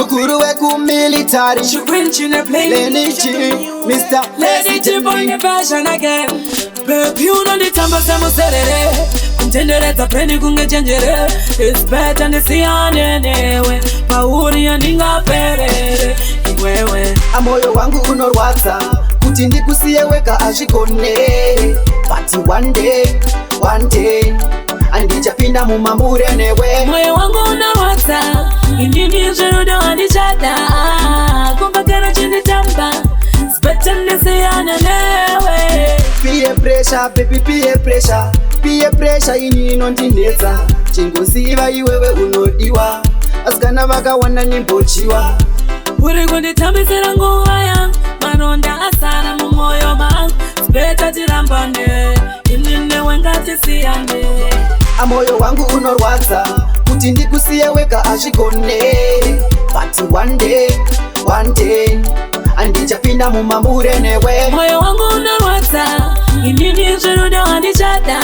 mukuru weku military. She went in a plane. Mr. Lady Jim on the fashion again. Baby, you know the time of some serere. Contendere ta prendi kunge changere. It's better than the sea anyway. Pauri aninga perere. Iwewe. Amoyo wangu unorwadza kuti ndikusiye weka azvikone. But one day andichapinda mumambure newe. Moyo wangu unorwadza indini zverudo andichada. Kumbakara chinditamba. It's better than the sea anyway. Peer pressure, baby, peer pressure. Peer pressure ini inondinetsa. Chingoziva iwewe unodiwa. Asikana vakawanda nimbochiwa. Uri kunditambisira nguva yangu. Maronda asara mumoyo mangu. It's better tirambane. Inine wengatisiyane. Amoyo wangu unorwadza kuti ndikusiye weka azvikone. But one day andichapinda mumambure newe. Moyo wangu unorwadza inini zverudo andichada.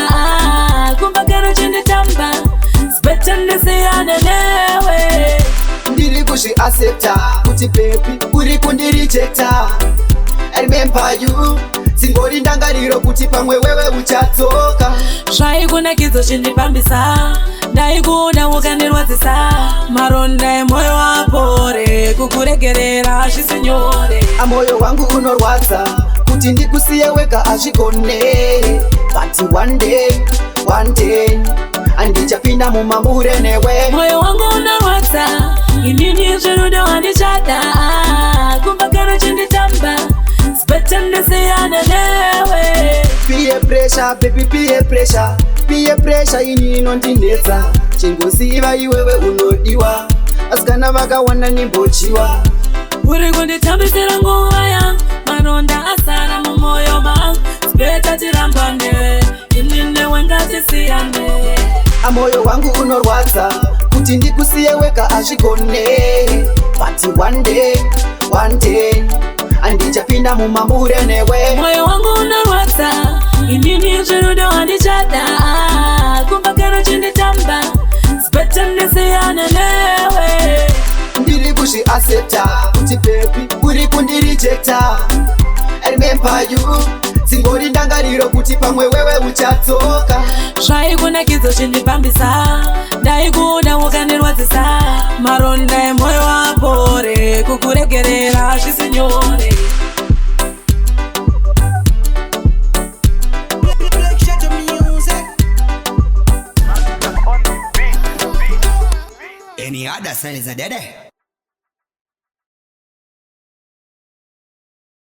Kumbakara chinditamba. It's better ndisiyane newe. Ndiri kuzviaccepta kuti baby uri kundirijecta. I remember you. Singori ndangariro kuti pamwe wewe uchadzoka. Zvaikunakidzo chindipambisa. Ndaikuda ukandirwadzisa. Maronda emoyo apore. Kukuregerera zvisinyore. Amoyo wangu unorwadza kuti ndikusiye weka azvikone. But one day andichapinda mumambure newe. Moyo wangu unorwadza inini zverudo andichada. Kumbakara chinditamba. It's better ndisiyane newe. Peer pressure, baby, peer pressure. Peer pressure ini inondinetsa. Chingoziva iwewe unodiwa. Asikana vakawanda nimbochiwa. Uri kunditambisira nguva yangu. Maronda asara mumoyo mangu. It's better tirambane. Inine wengatisiyane. Amoyo wangu unorwadza kuti ndikusiye weka azvikone. But one day andichapinda mumambure newe. Moyo wangu unorwadza inini zverudo andichada. Kumbakara chinditamba. It's better ndisiyane newe. Ndiri kuzviaccepta kuti baby uri kundirijecta. I remember you. Singori ndangariro kuti pamwe wewe uchadzoka. Zvaikunakidzo chindipambisa. Ndaikuda ukandirwadzisa. Maronda emoyo apore. Kukuregerera zvisinyore. Any other sign is a dead.